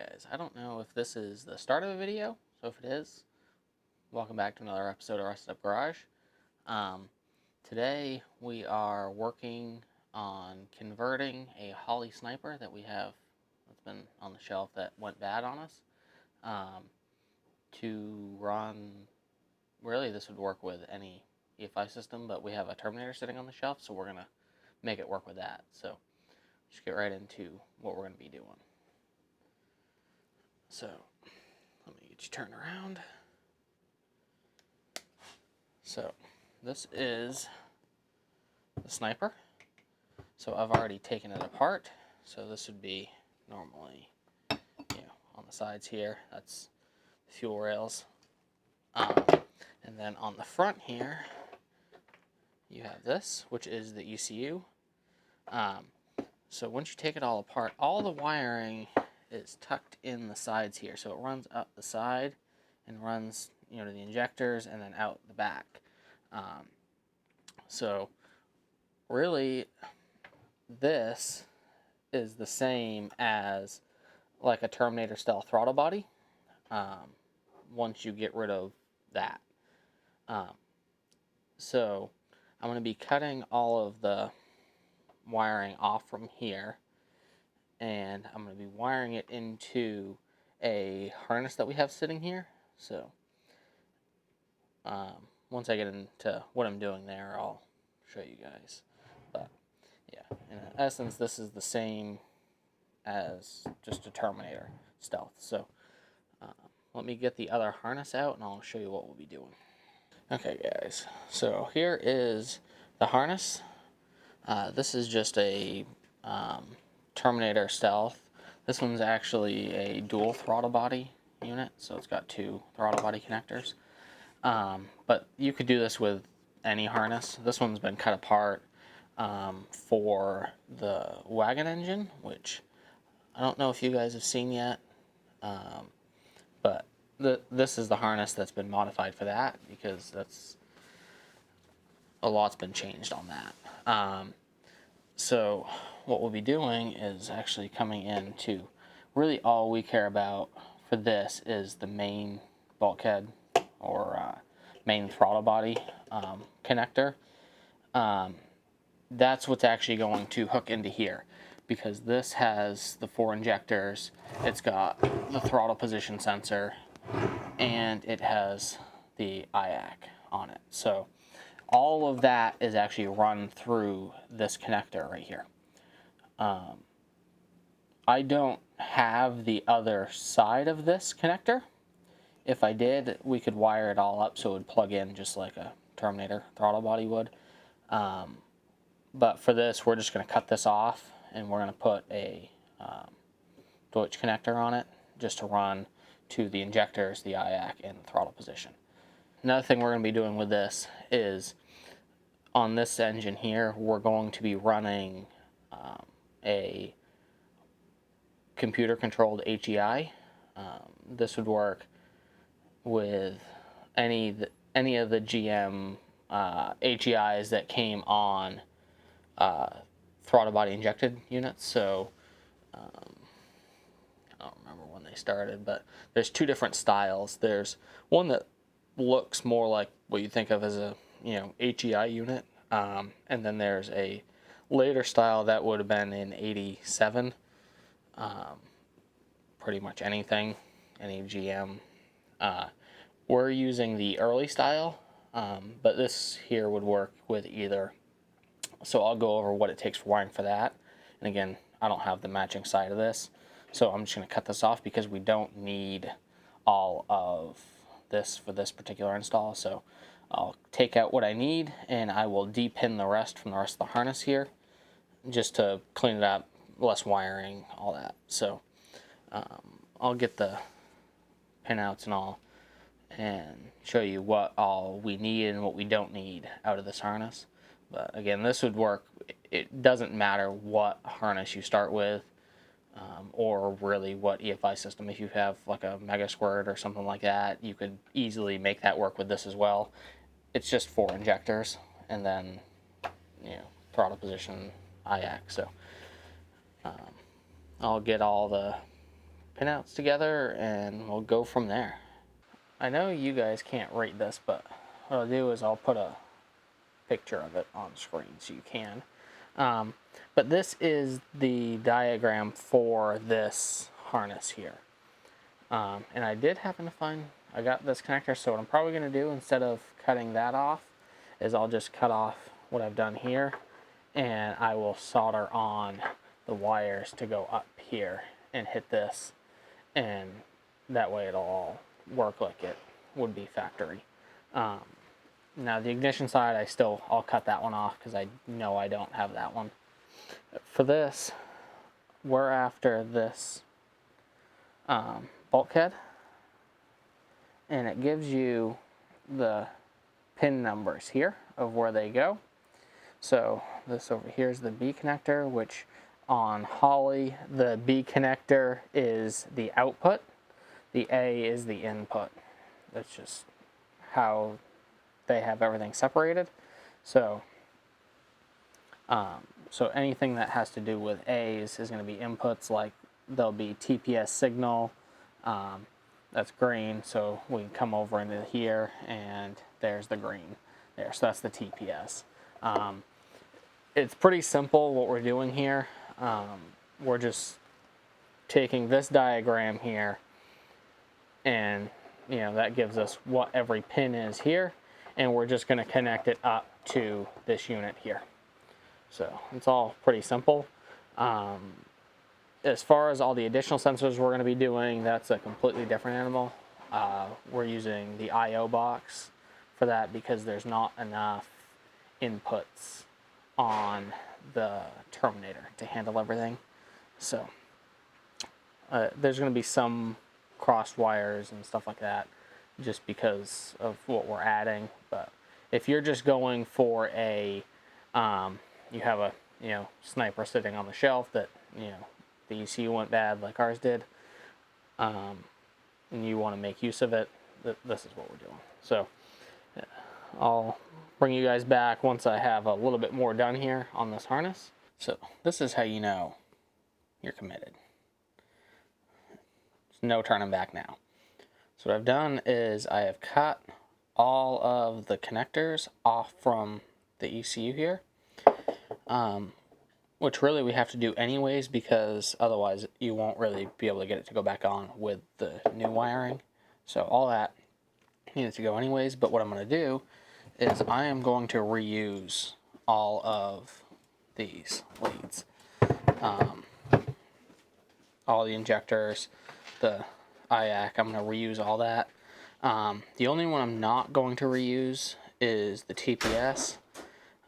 guys, I don't know if this is the start of a video, so if it is, welcome back to another episode of Rusted Up Garage. Today we are working on converting a Holley Sniper that we have that's been on the shelf that went bad on us to run. Really, this would work with any EFI system, but we have a Terminator sitting on the shelf, so we're going to make it work with that. So just get right into what we're going to be doing. So, let me get you turned around. So, this is the Sniper. So, I've already taken it apart. So, this would be normally, on the sides here. That's the fuel rails. And then on the front here, you have this, which is the ECU. So, once you take it all apart, all the wiring is tucked in the sides here, so it runs up the side and runs to the injectors and then out the back. So really this is the same as like a Terminator style throttle body once you get rid of that. So I'm going to be cutting all of the wiring off from here, and I'm going to be wiring it into a harness that we have sitting here. So once I get into what I'm doing there, I'll show you guys. But yeah, in essence, this is the same as just a Terminator stealth. So let me get the other harness out and I'll show you what we'll be doing. Okay guys, so here is the harness. This is just a Terminator stealth. This one's actually a dual throttle body unit, so it's got two throttle body connectors. But you could do this with any harness. This one's been cut apart for the wagon engine, which I don't know if you guys have seen yet, but this is the harness that's been modified for that, because that's a lot's been changed on that. So what we'll be doing is actually coming into, really all we care about for this is the main bulkhead or main throttle body connector. That's what's actually going to hook into here, because this has the 4 injectors, it's got the throttle position sensor, and it has the IAC on it. So all of that is actually run through this connector right here. I don't have the other side of this connector. If I did, we could wire it all up so it would plug in just like a Terminator throttle body would. But for this, we're just going to cut this off, and we're going to put a Deutsch connector on it just to run to the injectors, the IAC, and the throttle position. Another thing we're going to be doing with this is, on this engine here, we're going to be running a computer-controlled HEI. This would work with any of the GM HEIs that came on throttle body injected units. So I don't remember when they started, but there's 2 different styles. There's one that looks more like what you think of as a HEI unit, and then there's a later style that would have been in '87. Pretty much anything, any GM. We're using the early style, but this here would work with either. So I'll go over what it takes for wiring for that. And again, I don't have the matching side of this, so I'm just going to cut this off because we don't need all of this for this particular install. So I'll take out what I need, and I will de-pin the rest from the rest of the harness here, just to clean it up, less wiring, all that. So I'll get the pinouts and all, and show you what all we need and what we don't need out of this harness. But again, this would work. It doesn't matter what harness you start with, or really what EFI system. If you have like a Mega Squirt or something like that, you could easily make that work with this as well. It's just 4 injectors, and then throttle position, IAC. So I'll get all the pinouts together and we'll go from there. I know you guys can't rate this, but what I'll do is I'll put a picture of it on screen so you can. But this is the diagram for this harness here. And I did happen to find, I got this connector, so what I'm probably going to do instead of cutting that off is I'll just cut off what I've done here, and I will solder on the wires to go up here and hit this, and that way it'll all work like it would be factory. Now the ignition side, I'll cut that one off because I know I don't have that one. For this, we're after this bulkhead, and it gives you the pin numbers here of where they go. So this over here is the B connector, which on Holley, the B connector is the output, the A is the input. That's just how they have everything separated. So so anything that has to do with A's is going to be inputs, like there'll be TPS signal, that's green, so we can come over into here and there's the green there, so that's the TPS. It's pretty simple what we're doing here. We're just taking this diagram here, and that gives us what every pin is here, and we're just going to connect it up to this unit here. So it's all pretty simple. As far as all the additional sensors we're going to be doing, that's a completely different animal. We're using the I/O box for that because there's not enough inputs on the terminator to handle everything. So there's going to be some crossed wires and stuff like that just because of what we're adding. But if you're just going for a you have a sniper sitting on the shelf that the ECU went bad like ours did, and you want to make use of it, this is what we're doing. So I'll bring you guys back once I have a little bit more done here on this harness. So this is how you know you're committed. There's no turning back now. So what I've done is I have cut all of the connectors off from the ECU here, which really we have to do anyways because otherwise you won't really be able to get it to go back on with the new wiring. So all that needed to go anyways, but what I'm going to do is I am going to reuse all of these leads. All the injectors, the IAC, I'm going to reuse all that. The only one I'm not going to reuse is the TPS.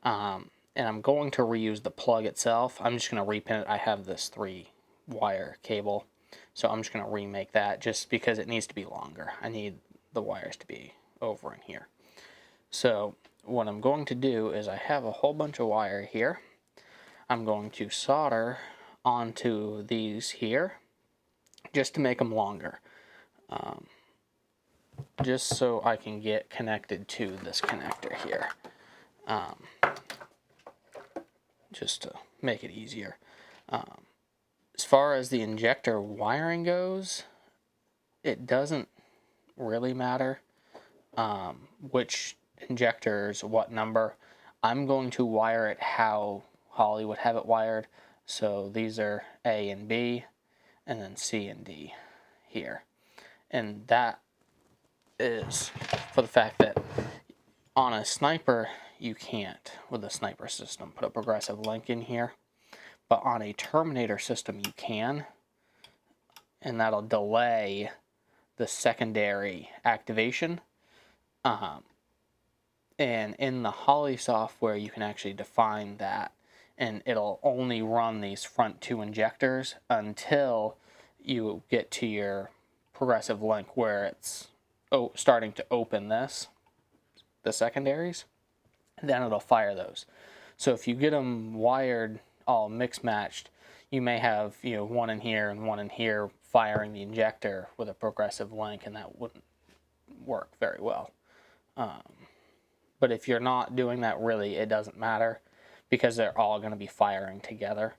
And I'm going to reuse the plug itself. I'm just going to repin it. I have this 3-wire cable, so I'm just going to remake that just because it needs to be longer. I need the wires to be over in here. So what I'm going to do is I have a whole bunch of wire here. I'm going to solder onto these here just to make them longer, just so I can get connected to this connector here. Just to make it easier. As far as the injector wiring goes, it doesn't really matter which injectors, what number. I'm going to wire it how Holley would have it wired. So these are A and B, and then C and D here. And that is for the fact that on a sniper, you can't, with a sniper system, put a progressive link in here. But on a terminator system, you can. And that'll delay the secondary activation. And in the Holley software, you can actually define that. And it'll only run these front 2 injectors until you get to your progressive link where it's starting to open the secondaries. Then it'll fire those. So if you get them wired all mix matched, you may have one in here and one in here firing the injector with a progressive link, and that wouldn't work very well. But if you're not doing that, really it doesn't matter because they're all going to be firing together.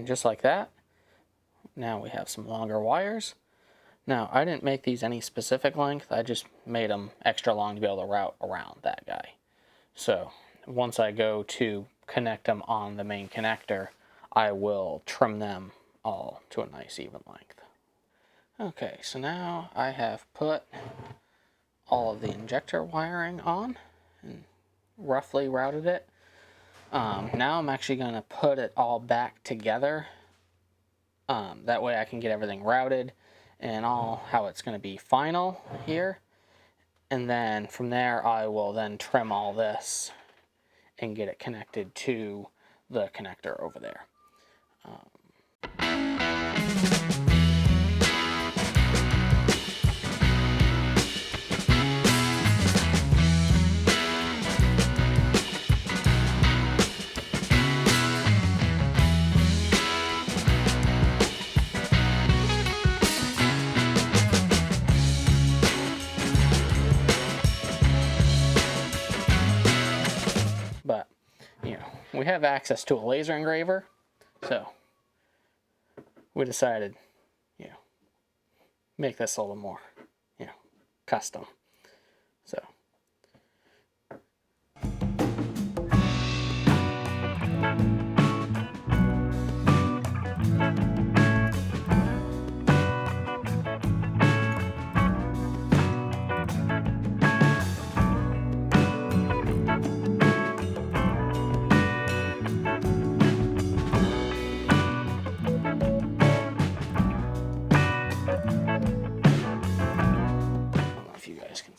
just like that. Now we have some longer wires. Now, I didn't make these any specific length, I just made them extra long to be able to route around that guy. So, once I go to connect them on the main connector, I will trim them all to a nice even length. Okay, so now I have put all of the injector wiring on and roughly routed it. Now I'm actually going to put it all back together. That way I can get everything routed and all how it's going to be final here. And then from there I will then trim all this and get it connected to the connector over there. But, you know, we have access to a laser engraver, so we decided, you know, make this a little more, you know, custom. So.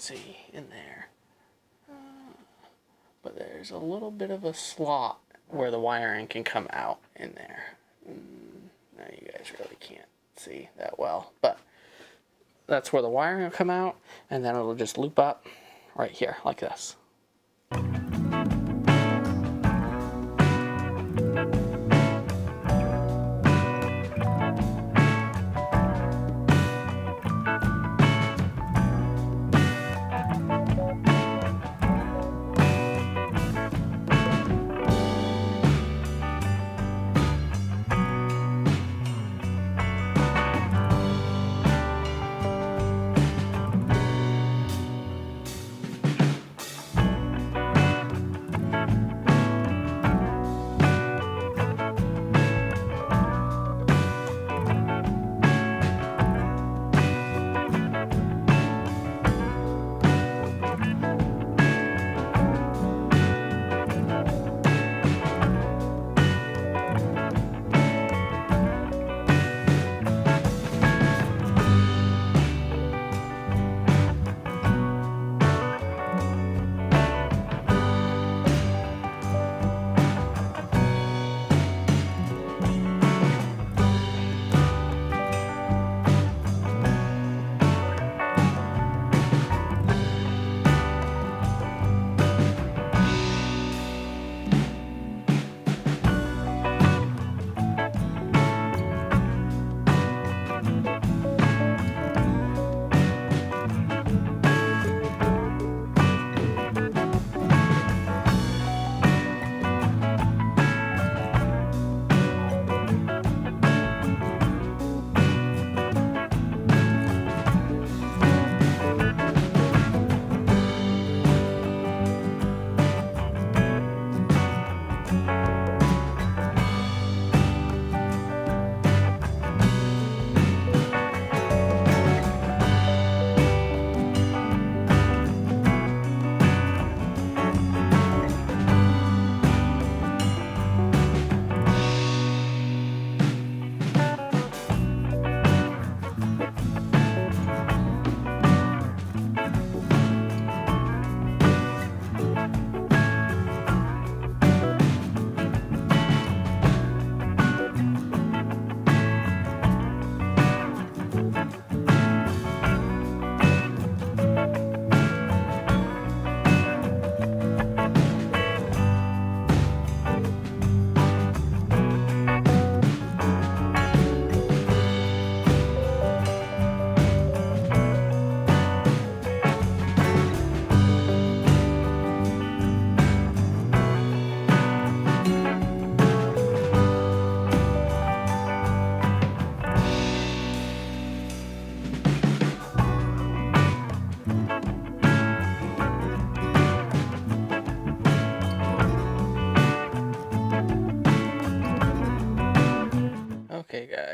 See in there, but there's a little bit of a slot where the wiring can come out in there. Now you guys really can't see that well, but that's where the wiring will come out, and then it'll just loop up right here like this.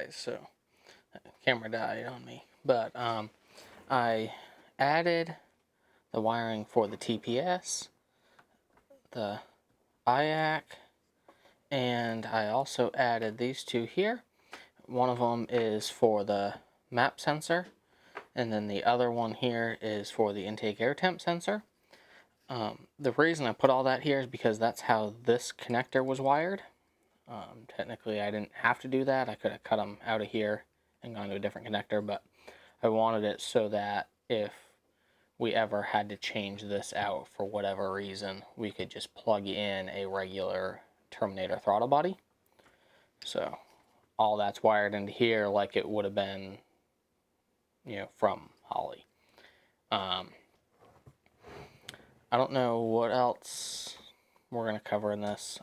guys, so the camera died on me. But I added the wiring for the TPS, the IAC, and I also added these two here. One of them is for the map sensor, and then the other one here is for the intake air temp sensor. The reason I put all that here is because that's how this connector was wired. Technically, I didn't have to do that. I could have cut them out of here and gone to a different connector, but I wanted it so that if we ever had to change this out for whatever reason, we could just plug in a regular Terminator throttle body. So all that's wired into here like it would have been, you know, from Holley. I don't know what else we're going to cover in this.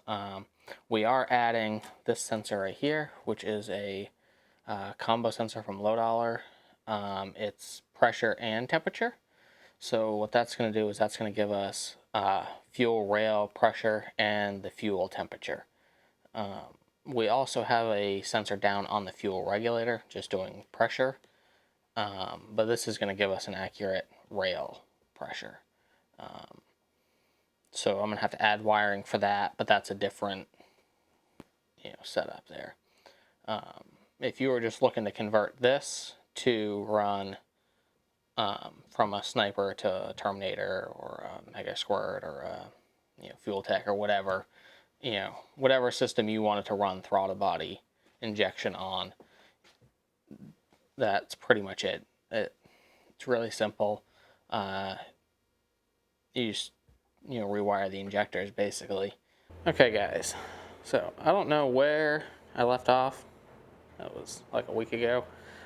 We are adding this sensor right here, which is a combo sensor from Low Dollar. It's pressure and temperature. So what that's going to do is that's going to give us fuel rail pressure and the fuel temperature. We also have a sensor down on the fuel regulator, just doing pressure. But this is going to give us an accurate rail pressure. So I'm going to have to add wiring for that, but that's a different, you know, setup there. If you were just looking to convert this to run from a Sniper to a Terminator or a Mega Squirt or a, you know, Fuel Tech or whatever, you know, whatever system you wanted to run throttle body injection on, that's pretty much it. It's really simple. You just, you know, rewire the injectors basically. Okay guys, so I don't know where I left off. That was like a week ago.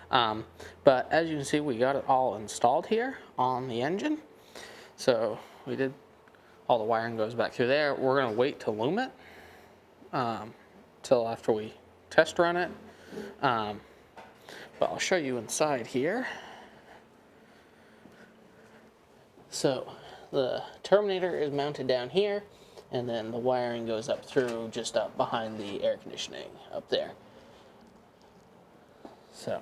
But as you can see, we got it all installed here on the engine. So we did, all the wiring goes back through there. We're gonna wait to loom it till after we test run it. But I'll show you inside here. So the Terminator is mounted down here, and then the wiring goes up through just up behind the air conditioning up there. So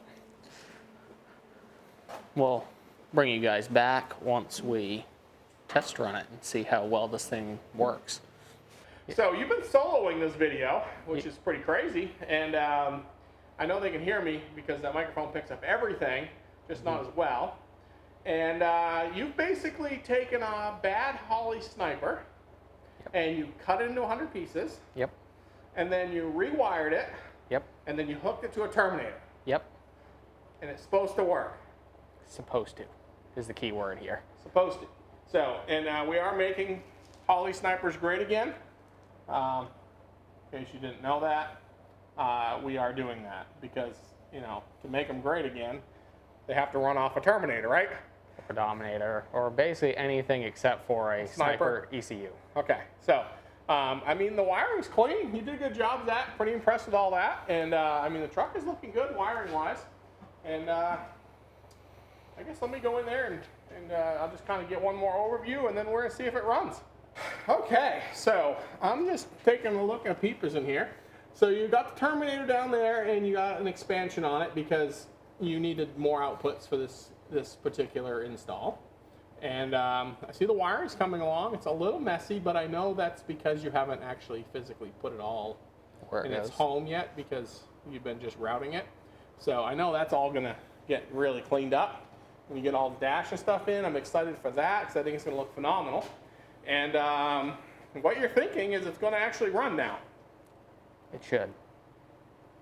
we'll bring you guys back once we test run it and see how well this thing works. So you've been soloing this video, which is pretty crazy, and I know they can hear me because that microphone picks up everything, just not as well. And you've basically taken a bad Holley Sniper, and you cut it into 100 pieces. Yep. And then you rewired it. Yep. And then you hooked it to a Terminator. Yep. And it's supposed to work. Supposed to is the key word here. Supposed to. So, and we are making Holley Snipers great again. In case you didn't know that, we are doing that because, you know, to make them great again, they have to run off a Terminator, right? A Dominator, or basically anything except for a Sniper ECU. Okay, so, I mean, the wiring's clean. You did a good job of that. Pretty impressed with all that. And, I mean, the truck is looking good wiring-wise. And, I guess let me go in there and I'll just kind of get one more overview, and then we're going to see if it runs. Okay, so I'm just taking a look at peepers in here. So you got the Terminator down there, and you got an expansion on it because you needed more outputs for this particular install. And I see the wiring's coming along. It's a little messy, but I know that's because you haven't actually physically put it all in its home yet because you've been just routing it. So I know that's all going to get really cleaned up. When you get all the dash and stuff in, I'm excited for that because I think it's going to look phenomenal. And what you're thinking is it's going to actually run now. It should.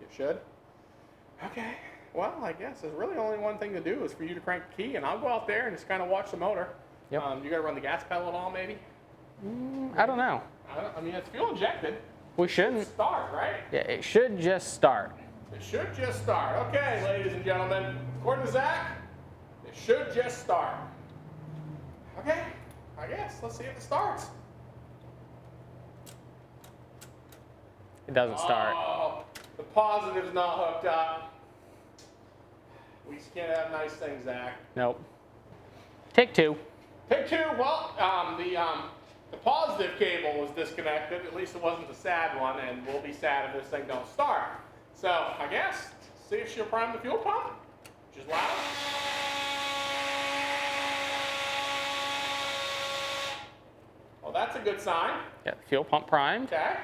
It should? Okay. Well, I guess there's really only one thing to do is for you to crank the key, and I'll go out there and just kind of watch the motor. Yep. You got to run the gas pedal at all, maybe? I don't know. I mean, it's fuel injected. We shouldn't. Start, right? Yeah, it should just start. It should just start. Okay, ladies and gentlemen, according to Zach, it should just start. Okay, I guess. Let's see if it starts. It doesn't start. Oh, the positive's not hooked up. We just can't have nice things, Zach. Nope. Take two. Take two. Well, the positive cable was disconnected. At least it wasn't the sad one, and we'll be sad if this thing don't start. So I guess see if she'll prime the fuel pump, which is loud. Well, that's a good sign. Yeah, fuel pump primed. Okay.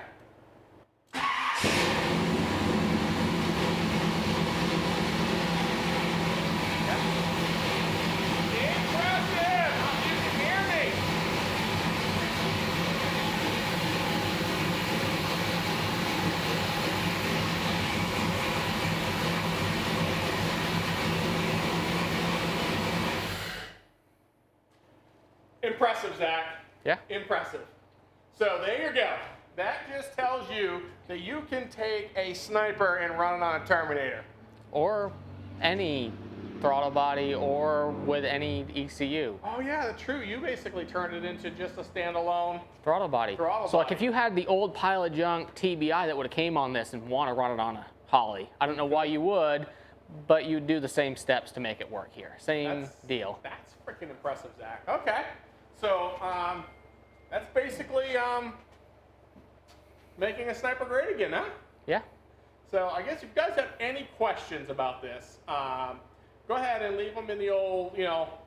Impressive! You can hear me. Impressive, Zach. Yeah. Impressive. So there you go. That just tells you that you can take a sniper and run it on a Terminator. Or any throttle body or with any ECU. Oh yeah, that's true. You basically turned it into just a standalone Throttle body. Throttle so like body. if you had the old Pilot Junk TBI that would have came on this and want to run it on a Holley, I don't know why you would, but you'd do the same steps to make it work here. Same deal. That's freaking impressive, Zach. Okay. So that's basically making a sniper great again, huh? Yeah. So I guess if you guys have any questions about this, go ahead and leave them in the old,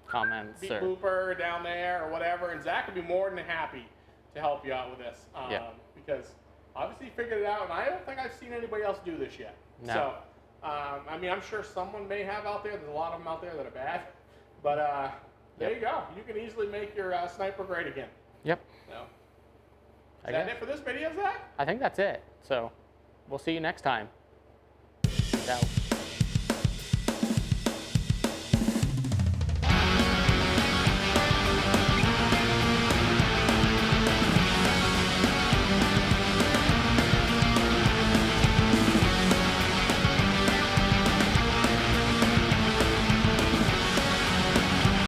Comments beep or booper down there or whatever, and Zach would be more than happy to help you out with this. Because obviously you figured it out, and I don't think I've seen anybody else do this yet. No. So, I mean, I'm sure someone may have out there. There's a lot of them out there that are bad. But there you go. You can easily make your sniper great again. Yep. So, is that it for this video, Zach? I think that's it. So we'll see you next time. Peace out.